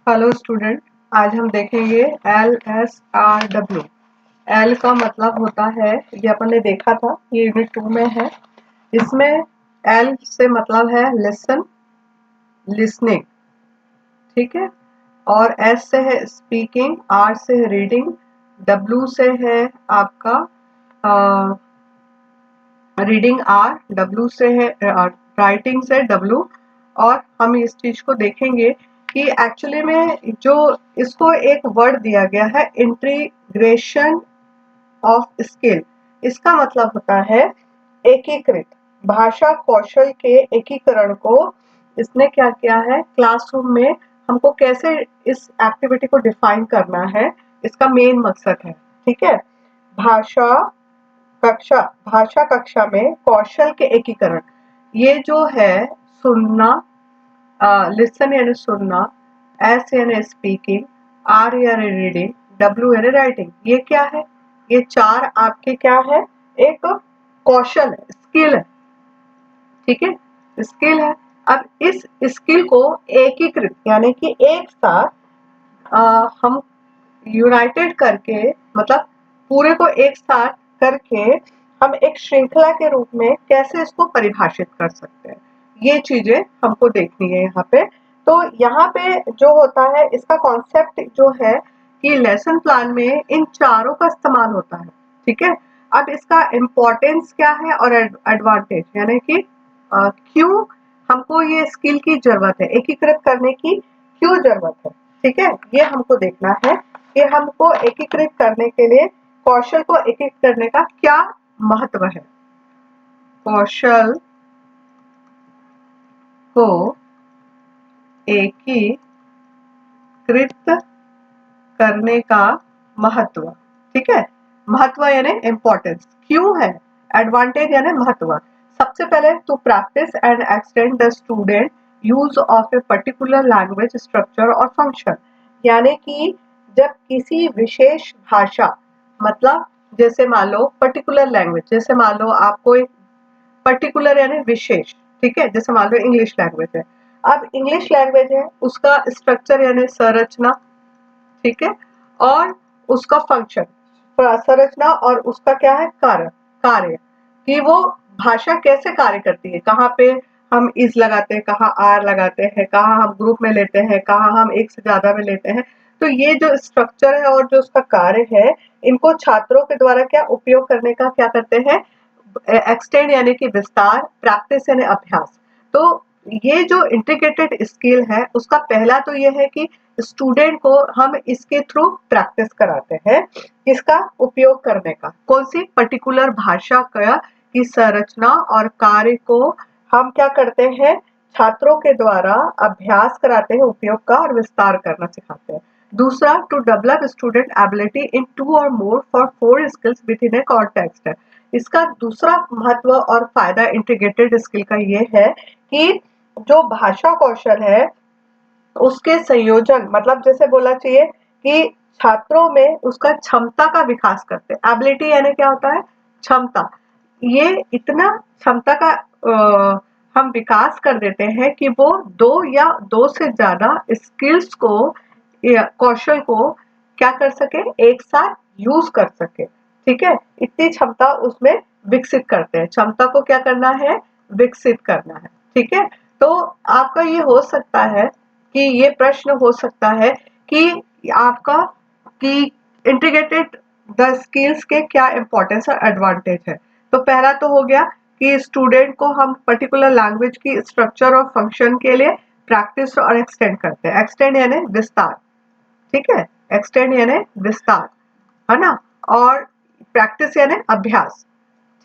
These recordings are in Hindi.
हेलो स्टूडेंट, आज हम देखेंगे LSRW। एल का मतलब होता है, ये अपन ने देखा था, ये यूनिट 2 में है। इसमें एल से मतलब है लिसन, लिसनिंग, ठीक है। और एस से है स्पीकिंग, आर से है रीडिंग, डब्ल्यू से है आपका रीडिंग आर, डब्ल्यू से है राइटिंग से डब्ल्यू। और हम इस चीज को देखेंगे कि एक्चुअली में जो इसको एक वर्ड दिया गया है, इंटीग्रेशन ऑफ स्किल। इसका मतलब होता है एकीकृत भाषा कौशल के एकीकरण को। इसने क्या किया है, क्लासरूम में हमको कैसे इस एक्टिविटी को डिफाइन करना है, इसका मेन मकसद है। ठीक है। भाषा भाषा कक्षा में कौशल के एकीकरण, ये जो है सुनना, लिसन यानी सुनना, एस यानी स्पीकिंग, आर यानी रीडिंग, डब्ल्यू यानी राइटिंग, ये क्या है, ये चार आपके क्या है, एक कौशल है, स्किल है। ठीक है, स्किल है। अब इस स्किल को एकीकृत यानी कि एक साथ हम यूनाइटेड करके, मतलब पूरे को एक साथ करके हम एक श्रृंखला के रूप में कैसे इसको परिभाषित कर सकते हैं, ये चीजें हमको देखनी है यहाँ पे। तो यहाँ पे जो होता है, इसका कॉन्सेप्ट जो है कि लेसन प्लान में इन चारों का इस्तेमाल होता है। ठीक है। अब इसका इम्पोर्टेंस क्या है और एडवांटेज, यानी कि क्यों हमको ये स्किल की जरूरत है, एकीकृत करने की क्यों जरूरत है। ठीक है, ये हमको देखना है कि हमको एकीकृत करने के लिए, कौशल को एकीकृत करने का क्या महत्व है। कौशल को एकीकृत करने का महत्व। ठीक है, महत्व यानी इम्पोर्टेंस, क्यों है, एडवांटेज यानी महत्व। सबसे पहले to practice and extend the student use of a particular language structure और फंक्शन, यानी कि जब किसी विशेष भाषा, मतलब जैसे मान लो पर्टिकुलर लैंग्वेज, जैसे मान लो आपको एक पर्टिकुलर यानी विशेष, ठीक है, जैसे मान लो इंग्लिश लैंग्वेज है। अब इंग्लिश लैंग्वेज है, उसका स्ट्रक्चर यानी संरचना, ठीक है, और उसका फंक्शन, संरचना, और उसका क्या है, कार्य, कार्य कि वो भाषा कैसे कार्य करती है, कहाँ पे हम इज लगाते हैं, कहाँ आर लगाते हैं, कहाँ हम ग्रुप में लेते हैं, कहाँ हम एक से ज्यादा में लेते हैं। तो ये जो स्ट्रक्चर है और जो उसका कार्य है, इनको छात्रों के द्वारा क्या उपयोग करने का क्या करते हैं, एक्सटेंड यानी कि विस्तार, प्रैक्टिस यानी अभ्यास। तो ये जो इंटीग्रेटेड स्किल है, उसका पहला तो ये है कि स्टूडेंट को हम इसके थ्रू प्रैक्टिस कराते हैं, इसका उपयोग करने का, कौन सी पर्टिकुलर भाषा का की संरचना और कार्य को हम क्या करते हैं, छात्रों के द्वारा अभ्यास कराते हैं, उपयोग का और विस्तार करना सिखाते हैं। दूसरा, to develop student ability in 2 और more for 4 skills within a context. इसका दूसरा महत्व और फायदा इंटीग्रेटेड स्किल का ये है कि जो भाषा कौशल है उसके संयोजन, मतलब जैसे बोला चाहिए कि छात्रों में उसका क्षमता का विकास करते हैं। एबिलिटी यानी क्या होता है, क्षमता। ये इतना क्षमता का हम विकास कर देते हैं कि वो 2 या 2 से ज्यादा स्किल्स को या कौशल को क्या कर सके, एक साथ यूज कर सके। ठीक है, इतनी क्षमता उसमें विकसित करते हैं, क्षमता को क्या करना है, विकसित करना है। ठीक है, तो आपका ये हो सकता है कि ये प्रश्न हो सकता है कि आपका कि इंटीग्रेटेड द स्किल्स के क्या इंपॉर्टेंस और एडवांटेज है। तो पहला तो हो गया कि स्टूडेंट को हम पर्टिकुलर लैंग्वेज की स्ट्रक्चर और फंक्शन के लिए प्रैक्टिस और एक्सटेंड करते हैं। एक्सटेंड यानी विस्तार, ठीक है, एक्सटेंड यानी विस्तार, है ना, और प्रैक्टिस यानी अभ्यास।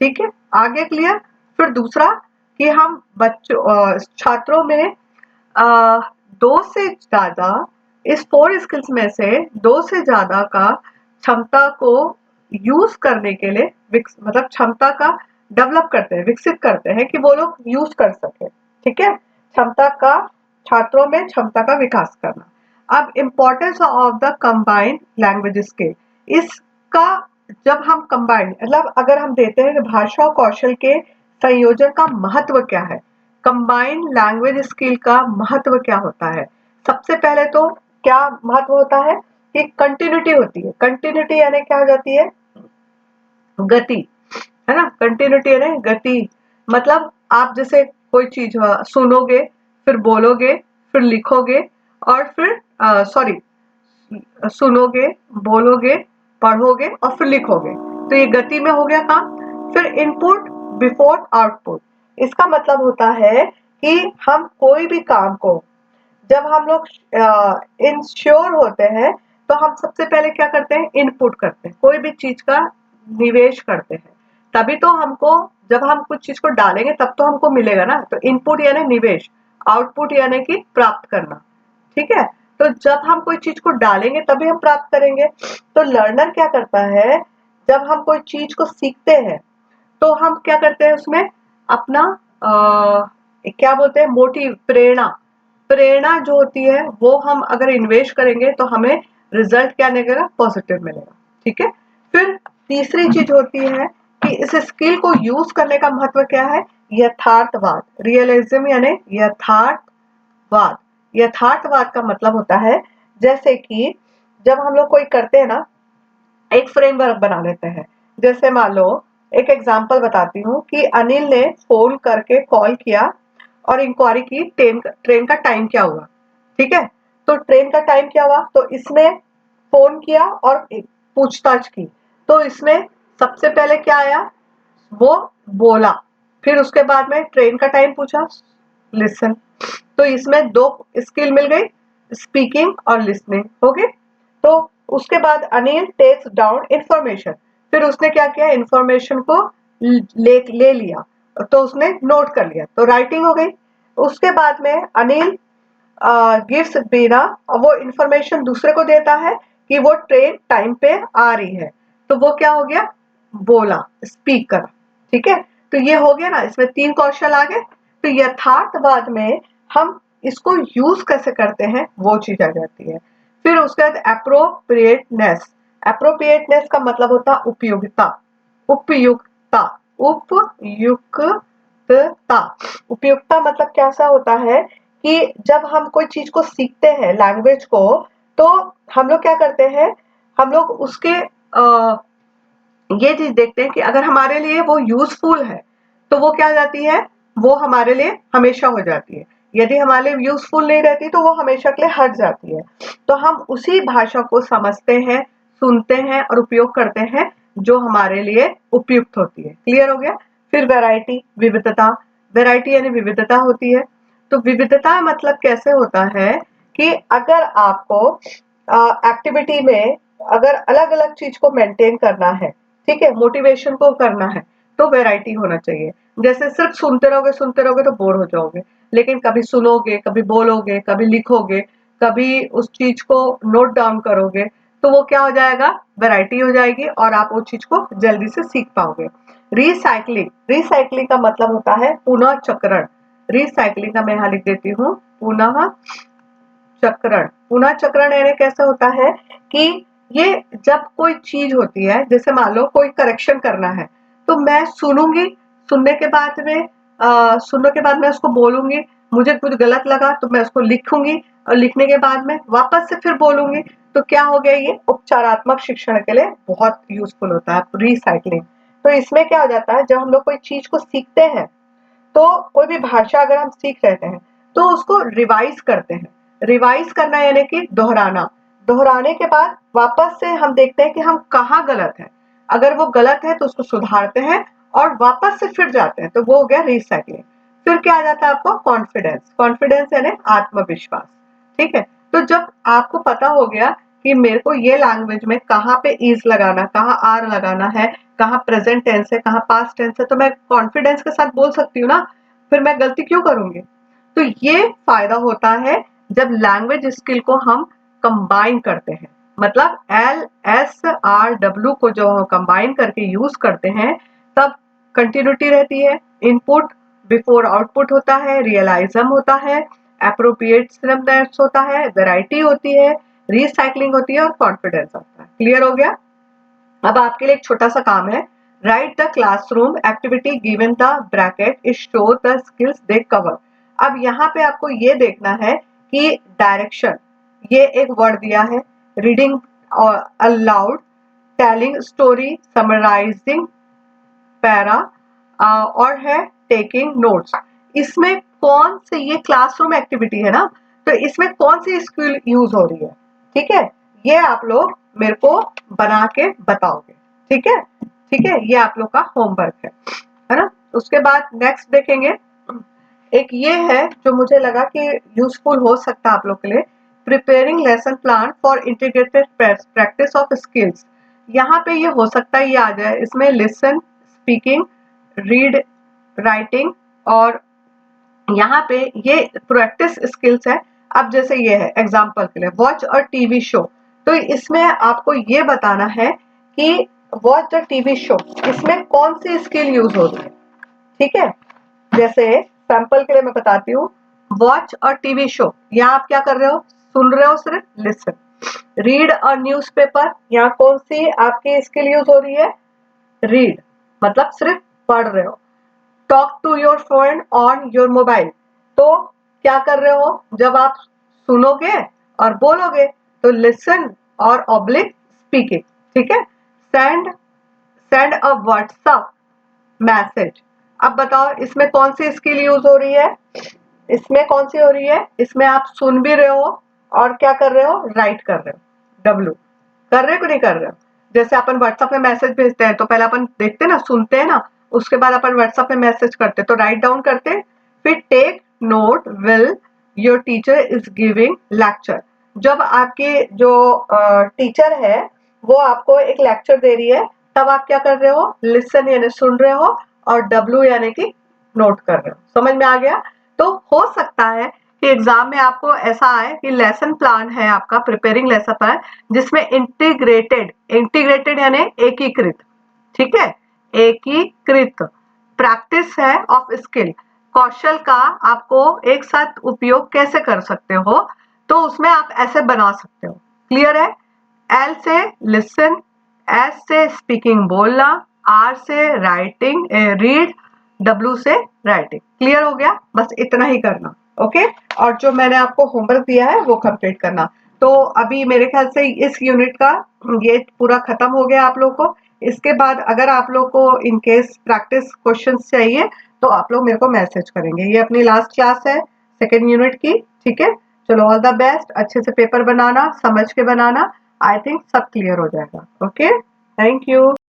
ठीक है, आगे क्लियर। फिर दूसरा कि हम बच्चों छात्रों में 2 से ज्यादा, इस 4 स्किल्स में से 2 से ज्यादा का क्षमता को यूज करने के लिए, मतलब क्षमता का डेवलप करते हैं, विकसित करते हैं कि वो लोग यूज कर सके। ठीक है, क्षमता का, छात्रों में क्षमता का विकास करना। अब importance of the combined language skill, इसका जब हम कंबाइंड, मतलब अगर हम देते हैं कि भाषा और कौशल के संयोजन का महत्व क्या है, कंबाइंड लैंग्वेज स्किल का महत्व क्या होता है। सबसे पहले तो क्या महत्व होता है कि कंटिन्यूटी होती है। कंटिन्यूटी यानी क्या हो जाती है, गति, है ना। कंटिन्यूटी यानी गति, मतलब आप जैसे कोई चीज सुनोगे, फिर बोलोगे, फिर लिखोगे, और फिर सॉरी, सुनोगे, बोलोगे, पढ़ोगे और फिर लिखोगे, तो ये गति में हो गया काम। फिर इनपुट बिफोर आउटपुट, इसका मतलब होता है कि हम कोई भी काम को जब हम लोग इंश्योर होते हैं तो हम सबसे पहले क्या करते हैं, इनपुट करते हैं, कोई भी चीज का निवेश करते हैं, तभी तो हमको, जब हम कुछ चीज को डालेंगे तब तो हमको मिलेगा ना। तो इनपुट यानी निवेश, आउटपुट यानी कि प्राप्त करना, ठीक है। तो जब हम कोई चीज को डालेंगे तभी हम प्राप्त करेंगे। तो लर्नर क्या करता है, जब हम कोई चीज को सीखते हैं तो हम क्या करते हैं उसमें अपना क्या बोलते हैं, मोटिव, प्रेरणा, प्रेरणा जो होती है वो हम अगर इन्वेस्ट करेंगे तो हमें रिजल्ट क्या मिलेगा, पॉजिटिव मिलेगा, ठीक है। फिर तीसरी चीज होती है कि इस स्किल को यूज करने का महत्व क्या है, यथार्थवाद, रियलिज्म यानी यथार्थवाद। यथार्थवाद का मतलब होता है जैसे कि जब हम लोग कोई करते हैं ना, एक फ्रेमवर्क बना लेते हैं। जैसे मान लो, एक एग्जांपल बताती हूँ कि अनिल ने फोन करके कॉल किया और इंक्वायरी की ट्रेन का टाइम क्या हुआ, ठीक है। तो ट्रेन का टाइम क्या हुआ, तो इसने फोन किया और पूछताछ की। तो इसमें सबसे पहले क्या आया, वो बोला, फिर उसके बाद में ट्रेन का टाइम पूछा, लिसन। तो इसमें दो स्किल मिल गई, स्पीकिंग और लिसनिंग हो गई। तो उसके बाद अनिल टेक्स डाउन इंफॉर्मेशन, फिर उसने क्या किया, इंफॉर्मेशन को ले लिया, तो उसने नोट कर लिया, तो राइटिंग हो गई। उसके बाद में अनिल गिव्स बीना, वो इंफॉर्मेशन दूसरे को देता है कि वो ट्रेन टाइम पे आ रही है, तो वो क्या हो गया, बोला, स्पीक करा, ठीक है। तो ये हो गया ना, इसमें 3 कौशल आ गए। तो यथार्थवाद में हम इसको यूज कैसे करते हैं वो चीज आ जाती है। फिर उसके बाद एप्रोप्रिएटनेस, एप्रोप्रिएटनेस का मतलब होता है उपयोगिता, उपयुक्तता, उपयुक्तता। उपयुक्तता मतलब कैसा होता है कि जब हम कोई चीज को सीखते हैं, लैंग्वेज को, तो हम लोग क्या करते हैं, हम लोग उसके ये चीज देखते हैं कि अगर हमारे लिए वो यूजफुल है तो वो क्या हो जाती है, वो हमारे लिए हमेशा हो जाती है। यदि हमारे लिए यूजफुल नहीं रहती तो वो हमेशा के लिए हट जाती है। तो हम उसी भाषा को समझते हैं, सुनते हैं और उपयोग करते हैं जो हमारे लिए उपयुक्त होती है। क्लियर हो गया। फिर वैरायटी, विविधता, वैरायटी यानी विविधता होती है। तो विविधता मतलब कैसे होता है कि अगर आपको एक्टिविटी में अगर अलग अलग चीज को मेंटेन करना है, ठीक है, मोटिवेशन को करना है, तो वैरायटी होना चाहिए। जैसे सिर्फ सुनते रहोगे तो बोर हो जाओगे, लेकिन कभी सुनोगे, कभी बोलोगे, कभी लिखोगे, कभी उस चीज को नोट डाउन करोगे, तो वो क्या हो जाएगा, वैरायटी हो जाएगी और आप वो चीज को जल्दी से सीख पाओगे। रिसाइकलिंग, रिसाइकलिंग का मतलब होता है पुनः चक्रण। रिसाइकलिंग का मैं यहाँ लिख देती हूँ, पुनः चक्रण। पुनः चक्रण यानी कैसे होता है कि ये जब कोई चीज होती है, जैसे मान लो कोई करेक्शन करना है, तो मैं सुनूंगी, सुनने के बाद में सुनने के बाद मैं उसको बोलूंगी, मुझे कुछ गलत लगा तो मैं उसको लिखूंगी और लिखने के बाद में वापस से फिर बोलूंगी। तो क्या हो गया, ये उपचारात्मक शिक्षण के लिए बहुत यूजफुल होता है रिसाइकलिंग। तो इसमें क्या हो जाता है, जब हम लोग कोई चीज को सीखते हैं, तो कोई भी भाषा अगर हम सीख रहे हैं तो उसको रिवाइज करते हैं। रिवाइज करना यानी कि दोहराना, दोहराने के बाद वापस से हम देखते हैं कि हम कहाँ गलत है, अगर वो गलत है तो उसको सुधारते हैं और वापस से फिर जाते हैं, तो वो हो गया रिसाइकलिंग। फिर क्या आ जाता है आपको, कॉन्फिडेंस, कॉन्फिडेंस यानी आत्मविश्वास, ठीक है। तो जब आपको पता हो गया कि मेरे को ये लैंग्वेज में कहाँ पे इज लगाना, कहाँ आर लगाना है, कहाँ प्रेजेंट टेंस है, कहाँ पास्ट टेंस है, तो मैं कॉन्फिडेंस के साथ बोल सकती हूँ ना, फिर मैं गलती क्यों करूंगी। तो ये फायदा होता है जब लैंग्वेज स्किल को हम कंबाइन करते हैं, मतलब LSRW को जो हम कंबाइन करके यूज करते हैं, तब कंटिन्यूटी रहती है, इनपुट बिफोर आउटपुट होता है, रियलाइज्म होता है, एप्रोप्रिएटनेस होता है, वैरायटी होती है, रिसाइकलिंग होती है और कॉन्फिडेंस आता है। क्लियर हो गया। अब आपके लिए एक छोटा सा काम है, right the classroom activity given the bracket is show the skills they cover. अब यहाँ पे आपको ये देखना है कि डायरेक्शन, ये एक वर्ड दिया है, reading aloud, telling story, summarising para, और है टेकिंग नोट्स। इसमें कौन से, ये क्लासरूम एक्टिविटी है ना, तो इसमें कौन सी स्किल यूज हो रही है, ठीक है, ये आप लोग मेरे को बना के बताओगे, ठीक है, ठीक है, ये आप लोग का होमवर्क है ना। उसके बाद नेक्स्ट देखेंगे, एक ये है जो मुझे लगा कि यूजफुल हो सकता है आप लोग के लिए, preparing lesson plan for integrated practice of skills. यहाँ पे ये हो सकता है ये आ जाए, इसमें लिसन, स्पीकिंग, रीड, राइटिंग, और यहाँ पे ये प्रैक्टिस स्किल्स है। अब जैसे ये है एग्जांपल के लिए, वॉच अ टीवी शो, तो इसमें आपको ये बताना है कि वॉच द टीवी शो, इसमें कौन सी स्किल यूज हो रही है, ठीक है। जैसे सैंपल के लिए मैं बताती हूँ, वॉच अ टीवी शो, यहाँ आप क्या कर रहे हो, सुन रहे हो, सिर्फ लिसन। रीड अ न्यूज़पेपर, यहाँ कौन सी आपकी स्किल यूज हो रही है, रीड, मतलब सिर्फ पढ़ रहे हो। Talk to your friend on your mobile, तो क्या कर रहे हो, जब आप सुनोगे और बोलोगे तो लिसन और ऑब्लिक स्पीकिंग, ठीक है। Send send a WhatsApp message, अब बताओ इसमें कौन सी स्किल यूज हो रही है, इसमें कौन सी हो रही है, इसमें आप सुन भी रहे हो और क्या कर रहे हो, राइट कर रहे हो, डब्ल्यू कर रहे हो कि नहीं कर रहे हो। जैसे अपन व्हाट्सएप में मैसेज भेजते हैं तो पहले अपन देखते हैं ना, सुनते हैं ना, उसके बाद अपन व्हाट्सएप में मैसेज करते तो राइट डाउन करते, फिर take note while your teacher is giving lecture, जब आपकी जो टीचर है वो आपको एक लेक्चर दे रही है, तब आप क्या कर रहे हो, लिसन यानी सुन रहे हो, और डब्ल्यू यानी कि नोट कर रहे हो। समझ में आ गया। तो हो सकता है कि एग्जाम में आपको ऐसा आए कि लेसन प्लान है आपका, प्रिपेयरिंग लेसन प्लान, जिसमें इंटीग्रेटेड, इंटीग्रेटेड यानी एकीकृत, ठीक है, एकीकृत प्रैक्टिस है ऑफ स्किल, कौशल का आपको एक साथ उपयोग कैसे कर सकते हो, तो उसमें आप ऐसे बना सकते हो। क्लियर है। एल से लिसन, एस से स्पीकिंग बोलना, आर से राइटिंग रीड, डब्ल्यू से राइटिंग। क्लियर हो गया, बस इतना ही करना। ओके, और जो मैंने आपको होमवर्क दिया है वो कंप्लीट करना। तो अभी मेरे ख्याल से इस यूनिट का ये पूरा खत्म हो गया आप लोग को। इसके बाद अगर आप लोग को इन केस प्रैक्टिस क्वेश्चंस चाहिए तो आप लोग मेरे को मैसेज करेंगे। ये अपनी लास्ट क्लास है सेकेंड यूनिट की, ठीक है। चलो, ऑल द बेस्ट, अच्छे से पेपर बनाना, समझ के बनाना। आई थिंक सब क्लियर हो जाएगा। Okay, thank you.